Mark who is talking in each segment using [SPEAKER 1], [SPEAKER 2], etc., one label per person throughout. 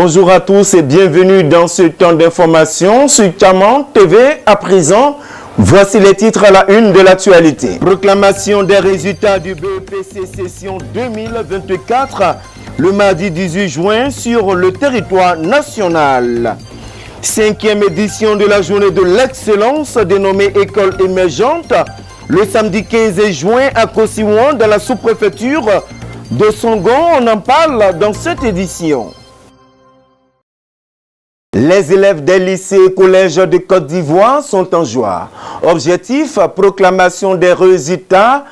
[SPEAKER 1] Bonjour à tous et bienvenue dans ce temps d'information sur Caman TV. À présent, voici les titres à la une de l'actualité. Proclamation des résultats du BEPC session 2024 le mardi 18 juin sur le territoire national. 5e édition de la journée de l'excellence dénommée École émergente le samedi 15 juin à Kosiwan dans la sous-préfecture de Songon. On en parle dans cette édition. Les élèves des lycées et collèges de Côte d'Ivoire sont en joie. Objectif, proclamation des résultats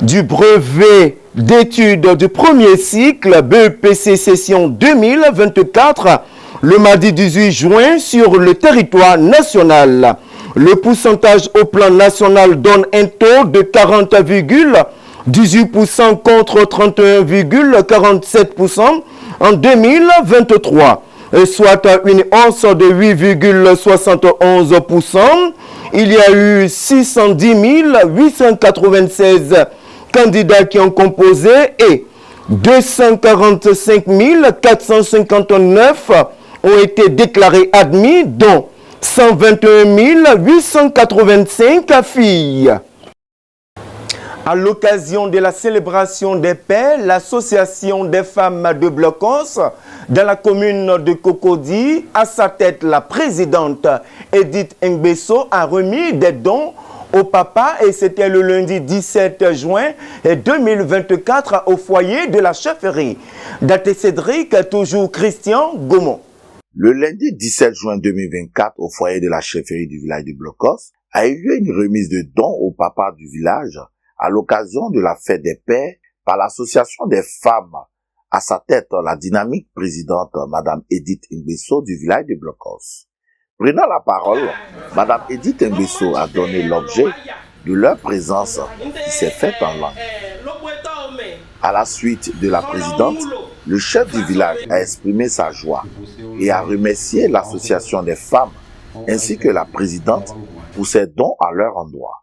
[SPEAKER 1] du brevet d'études du premier cycle BEPC session 2024 le mardi 18 juin sur le territoire national. Le pourcentage au plan national donne un taux de 40,18% contre 31,47% en 2023. Soit une hausse de 8,71%. Il y a eu 610 896 candidats qui ont composé et 245 459 ont été déclarés admis, dont 121 885 filles. À l'occasion de la célébration des paix, l'association des femmes de Blocos dans la commune de Cocody, à sa tête la présidente Edith Ngbesso a remis des dons au papa et c'était le lundi 17 juin 2024 au foyer de la chefferie. Daté Cédric, toujours Christian Gaumont.
[SPEAKER 2] Le lundi 17 juin 2024 au foyer de la chefferie du village de Blocos a eu lieu une remise de dons au papa du village à l'occasion de la fête des pères par l'association des femmes, à sa tête la dynamique présidente Madame Edith Ngbesso du village de Blocos. Prenant la parole, Madame Edith Ngbesso a donné l'objet de leur présence qui s'est faite en langue. À la suite de la présidente, le chef du village a exprimé sa joie et a remercié l'association des femmes ainsi que la présidente pour ses dons à leur endroit.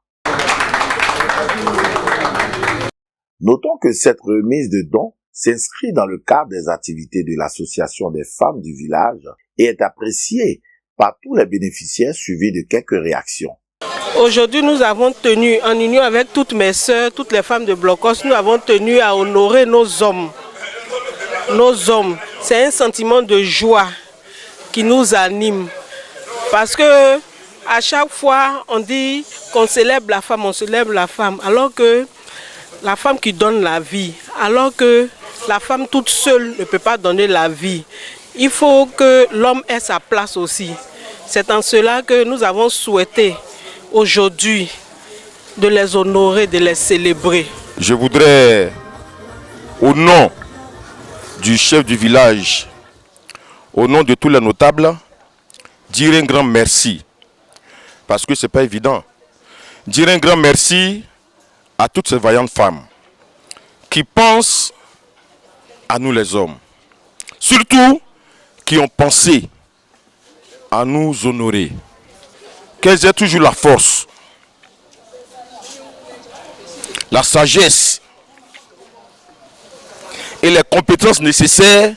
[SPEAKER 2] Notons que cette remise de dons s'inscrit dans le cadre des activités de l'association des femmes du village et est appréciée par tous les bénéficiaires suivis de quelques réactions.
[SPEAKER 3] Aujourd'hui, nous avons tenu, en union avec toutes mes sœurs, toutes les femmes de Blocos, nous avons tenu à honorer nos hommes. Nos hommes, c'est un sentiment de joie qui nous anime. Parce que à chaque fois, on dit qu'on célèbre la femme, alors que la femme qui donne la vie, alors que la femme toute seule ne peut pas donner la vie. Il faut que l'homme ait sa place aussi. C'est en cela que nous avons souhaité aujourd'hui de les honorer, de les célébrer.
[SPEAKER 4] Je voudrais, au nom du chef du village, au nom de tous les notables, dire un grand merci. Parce que ce n'est pas évident. Dire un grand merci à toutes ces vaillantes femmes qui pensent à nous les hommes. Surtout qui ont pensé à nous honorer. Qu'elles aient toujours la force, la sagesse et les compétences nécessaires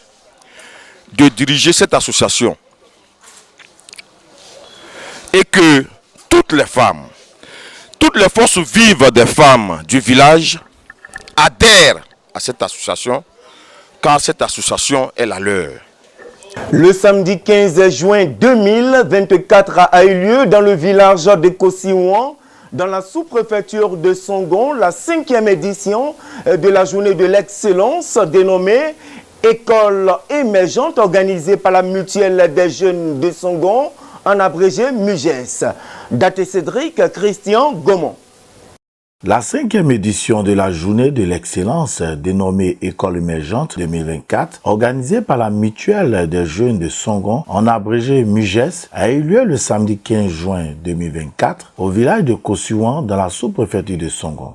[SPEAKER 4] de diriger cette association. Et que toutes les femmes, toutes les forces vives des femmes du village adhèrent à cette association, car cette association est la leur.
[SPEAKER 1] Le samedi 15 juin 2024 a eu lieu dans le village de Kosiwan, dans la sous-préfecture de Songon, la 5e édition de la journée de l'excellence dénommée École émergente organisée par la mutuelle des jeunes de Songon, en abrégé MUGES. Daté Cédric, Christian Gaumont.
[SPEAKER 5] La 5e édition de la journée de l'excellence dénommée École émergente 2024, organisée par la mutuelle des jeunes de Songon, en abrégé MUGES, a eu lieu le samedi 15 juin 2024 au village de Kosiwan dans la sous-préfecture de Songon.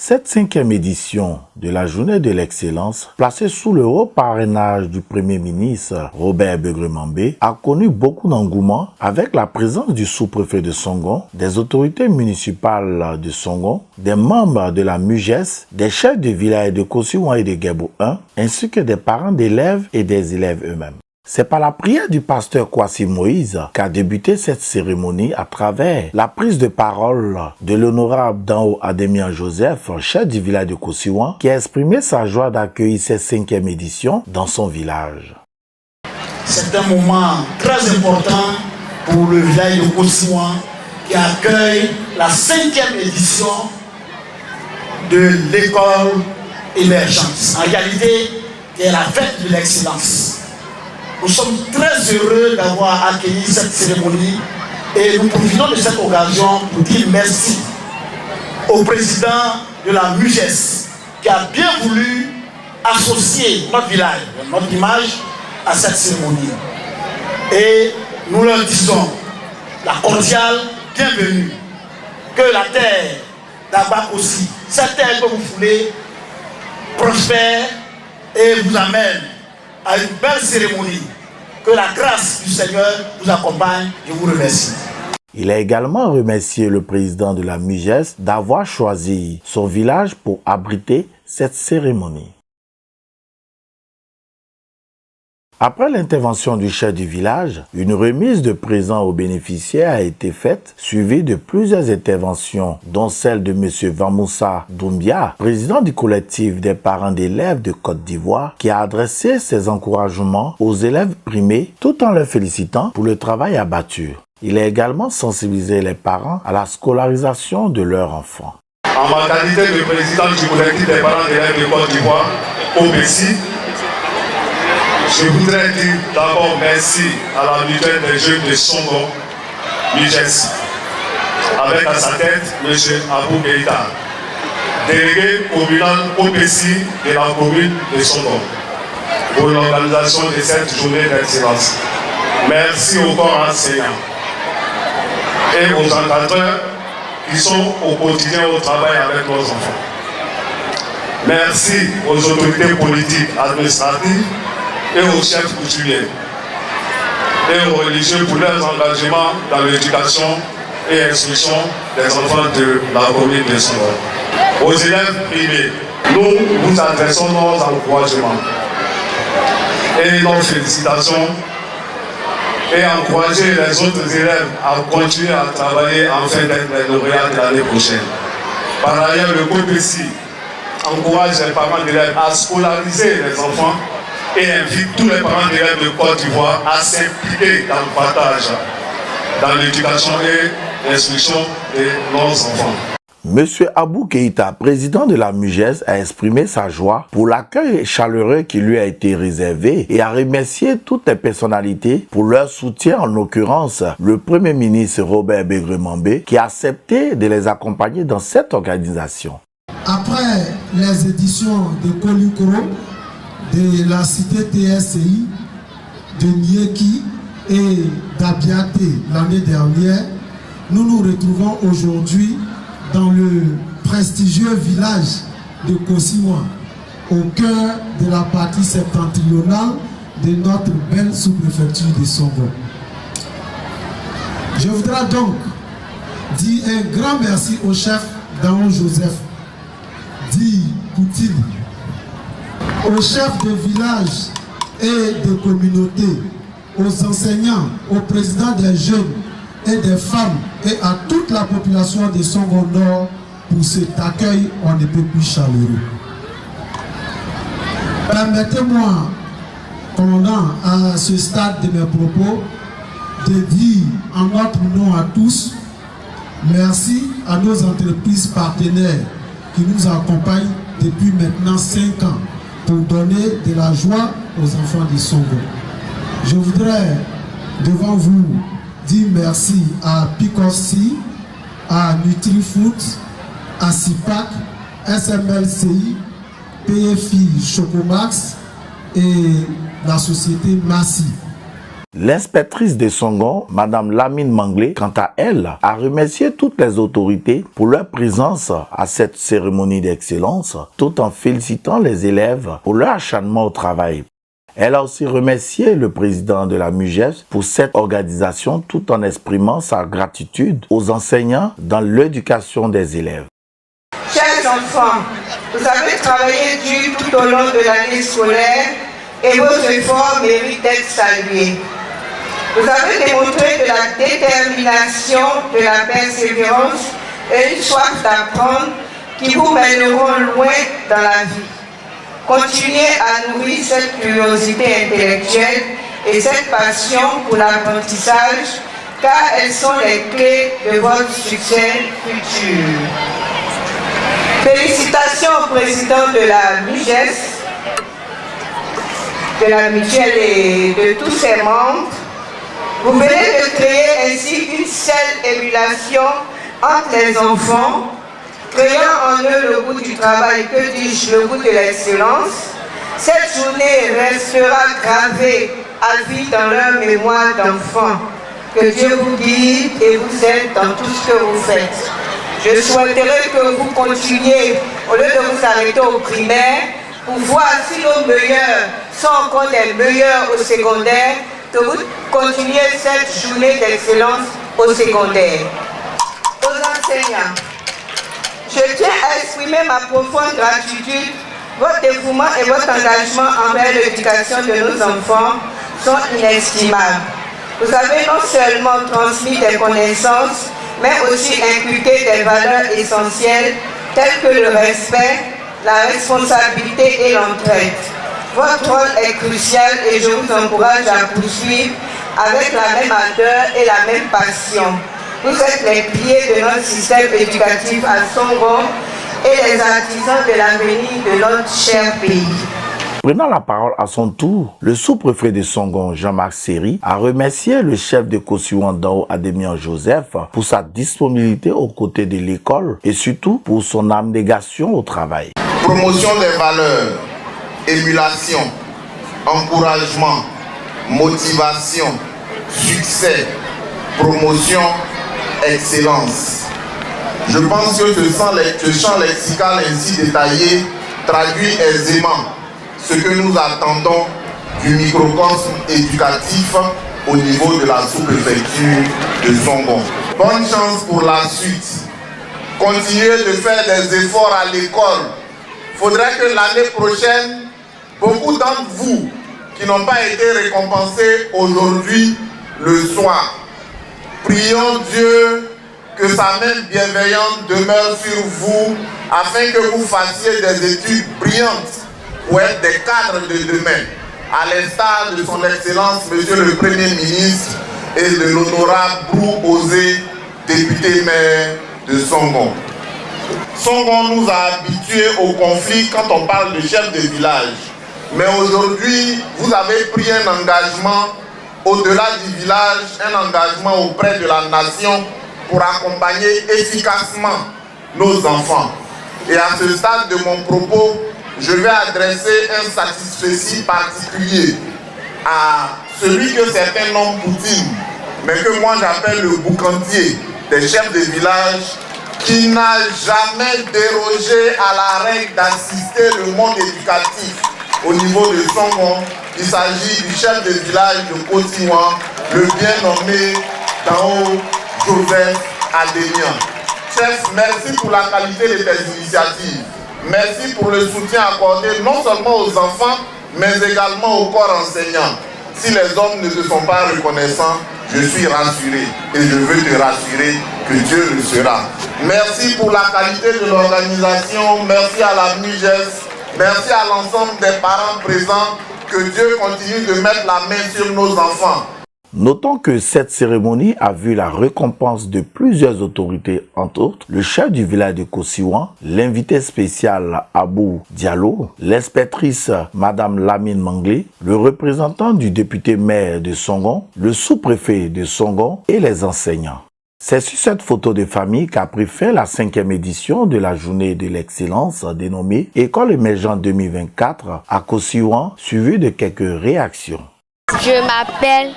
[SPEAKER 5] Cette 5e édition de la journée de l'excellence, placée sous le haut parrainage du Premier ministre Robert Begremambé, a connu beaucoup d'engouement avec la présence du sous-préfet de Songon, des autorités municipales de Songon, des membres de la MUGES, des chefs de village de Kosiwan et de Guébo 1, ainsi que des parents d'élèves et des élèves eux-mêmes. C'est par la prière du pasteur Kwasi Moïse qu'a débuté cette cérémonie à travers la prise de parole de l'honorable Danho Adémian Joseph, chef du village de Kosiwan, qui a exprimé sa joie d'accueillir cette 5e édition dans son village.
[SPEAKER 6] C'est un moment très important pour le village de Kosiwan qui accueille la 5e édition de l'école émergente. En réalité, qui est la fête de l'excellence. Nous sommes très heureux d'avoir accueilli cette cérémonie et nous profitons de cette occasion pour dire merci au président de la MUGES qui a bien voulu associer notre village, notre image à cette cérémonie. Et nous leur disons la cordiale bienvenue, que la terre d'Abak aussi, cette terre que vous voulez, prospère et vous amène à une belle cérémonie. Que la grâce du Seigneur vous accompagne. Je vous remercie.
[SPEAKER 5] Il a également remercié le président de la MUGES d'avoir choisi son village pour abriter cette cérémonie. Après l'intervention du chef du village, une remise de présents aux bénéficiaires a été faite, suivie de plusieurs interventions, dont celle de M. Vamoussa Doumbia, président du collectif des parents d'élèves de Côte d'Ivoire, qui a adressé ses encouragements aux élèves primés tout en les félicitant pour le travail abattu. Il a également sensibilisé les parents à la scolarisation de leurs enfants.
[SPEAKER 7] En ma qualité de président du collectif des parents d'élèves de Côte d'Ivoire, OBESI, je voudrais dire d'abord merci à la mutuelle des jeunes de Songo, MUGES, avec à sa tête M. Abou Keïta, délégué communal OBESI de la commune de Songo, pour l'organisation de cette journée d'excellence. Merci au corps enseignant et aux encadreurs qui sont au quotidien au travail avec nos enfants. Merci aux autorités politiques, administratives et aux chefs coutumiers et aux religieux pour leurs engagements dans l'éducation et l'instruction des enfants de la commune de Songo. Aux élèves privés, nous vous adressons nos encouragements et nos félicitations et encourager les autres élèves à continuer à travailler afin d'être les lauréats de l'année prochaine. Par ailleurs, le COPESI encourage les parents d'élèves à scolariser les enfants et invite tous les parents d'élèves de Côte d'Ivoire à s'impliquer dans le partage, dans l'éducation et l'instruction de nos enfants.
[SPEAKER 5] Monsieur Abou Keïta, président de la MUGES, a exprimé sa joie pour l'accueil chaleureux qui lui a été réservé et a remercié toutes les personnalités pour leur soutien, en l'occurrence le Premier ministre Robert Begré-Mambé qui a accepté de les accompagner dans cette organisation.
[SPEAKER 8] Après les éditions de Kolikoro, de la cité TSCI, de Nieki et d'Abiaté l'année dernière, nous nous retrouvons aujourd'hui dans le prestigieux village de Kosiwan, au cœur de la partie septentrionale de notre belle sous-préfecture de Songo. Je voudrais donc dire un grand merci au chef Danho Joseph, dit Poutine, aux chefs de village et de communauté, aux enseignants, aux présidents des jeunes et des femmes et à toute la population de Songo Nord pour cet accueil on ne peut plus chaleureux. Permettez-moi, commandant, à ce stade de mes propos, de dire en notre nom à tous, merci à nos entreprises partenaires qui nous accompagnent depuis maintenant 5 ans pour donner de la joie aux enfants de Songo. Je voudrais devant vous dire merci à Picossi, à NutriFood, à CIPAC, SMLCI, PFI Chocomax et la société Massi.
[SPEAKER 5] L'inspectrice de Songo, Mme Lamine Manglé, quant à elle, a remercié toutes les autorités pour leur présence à cette cérémonie d'excellence, tout en félicitant les élèves pour leur acharnement au travail. Elle a aussi remercié le président de la MUGES pour cette organisation tout en exprimant sa gratitude aux enseignants dans l'éducation des élèves.
[SPEAKER 9] Chers enfants, vous avez travaillé dur tout au long de l'année scolaire et vos efforts méritent d'être salués. Vous avez démontré de la détermination, de la persévérance et une soif d'apprendre qui vous mèneront loin dans la vie. Continuez à nourrir cette curiosité intellectuelle et cette passion pour l'apprentissage, car elles sont les clés de votre succès futur. Félicitations au président de la MUGES, de la mutuelle et de tous ses membres. Vous venez de créer ainsi une seule émulation entre les enfants, créant en eux le goût du travail, que dis-je, le goût de l'excellence. Cette journée restera gravée à vie dans leur mémoire d'enfant. Que Dieu vous guide et vous aide dans tout ce que vous faites. Je souhaiterais que vous continuiez, au lieu de vous arrêter au primaire, pour voir si nos meilleurs sont encore des meilleurs au secondaire, que vous continuiez cette journée d'excellence au secondaire. Aux enseignants, je tiens à exprimer ma profonde gratitude. Votre dévouement et votre engagement envers l'éducation de nos enfants sont inestimables. Vous avez non seulement transmis des connaissances, mais aussi inculqué des valeurs essentielles telles que le respect, la responsabilité et l'entraide. Votre rôle est crucial et je vous encourage à poursuivre avec la même ardeur et la même passion. Vous êtes les piliers de notre système éducatif à Songo et les artisans de l'avenir de notre cher pays.
[SPEAKER 5] Prenant la parole à son tour, le sous-préfet de Songon, Jean-Marc Seri, a remercié le chef de Kosiwan Dao, Adémian Joseph, pour sa disponibilité aux côtés de l'école et surtout pour son abnégation au travail.
[SPEAKER 10] Promotion des valeurs, émulation, encouragement, motivation, succès, promotion, excellence. Je pense que ce champ lexical ainsi détaillé traduit aisément ce que nous attendons du microcosme éducatif au niveau de la sous-préfecture de Songon. Bonne chance pour la suite. Continuez de faire des efforts à l'école. Il faudrait que l'année prochaine, beaucoup d'entre vous qui n'ont pas été récompensés aujourd'hui le soir, prions Dieu que sa main bienveillante demeure sur vous afin que vous fassiez des études brillantes pour être des cadres de demain, à l'instar de son Excellence, Monsieur le Premier ministre, et de l'honorable Brou Osé, député maire de Songon. Songon nous a habitués au conflit quand on parle de chef de village. Mais aujourd'hui, vous avez pris un engagement au-delà du village, un engagement auprès de la nation pour accompagner efficacement nos enfants. Et à ce stade de mon propos, je vais adresser un satisfecit particulier à celui que certains nomment Poutine, mais que moi j'appelle le boucantier des chefs de village, qui n'a jamais dérogé à la règle d'assister le monde éducatif au niveau de Songon. Il s'agit du chef de village de Kosiwan, le bien nommé Dao Joseph Adémian. Chef, merci pour la qualité de tes initiatives. Merci pour le soutien accordé non seulement aux enfants, mais également au corps enseignant. Si les hommes ne se sont pas reconnaissants, je suis rassuré et je veux te rassurer que Dieu le sera. Merci pour la qualité de l'organisation, merci à la MUGES, merci à l'ensemble des parents présents. Que Dieu continue de mettre la main sur nos enfants.
[SPEAKER 5] Notons que cette cérémonie a vu la récompense de plusieurs autorités, entre autres le chef du village de Kosiwan, l'invité spécial Abou Diallo, l'inspectrice Madame Lamine Manglé, le représentant du député maire de Songon, le sous-préfet de Songon et les enseignants. C'est sur cette photo de famille qu'a pris fin la 5e édition de la journée de l'excellence dénommée École émergente 2024 à Kosiwan, suivie de quelques réactions.
[SPEAKER 11] Je m'appelle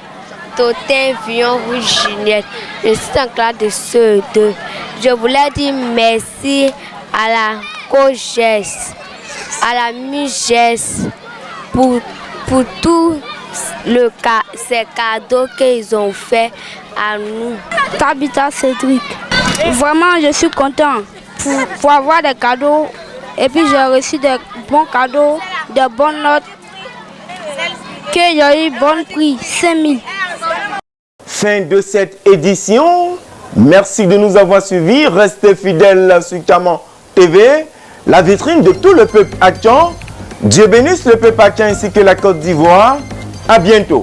[SPEAKER 11] Totin Vion Rouge Juliette. Je suis en classe de CE2. Je voulais dire merci à la COGES, à la MUGES pour tous ces cadeaux qu'ils ont fait à nous.
[SPEAKER 12] Tabitha Cédric. Vraiment, je suis content pour avoir des cadeaux. Et puis j'ai reçu des bons cadeaux, de bonnes notes. que j'ai eu bon prix, 5 000.
[SPEAKER 1] Fin de cette édition. Merci de nous avoir suivis. Restez fidèles sur Caman TV, la vitrine de tout le peuple haïtien. Dieu bénisse le peuple haïtien ainsi que la Côte d'Ivoire. À bientôt.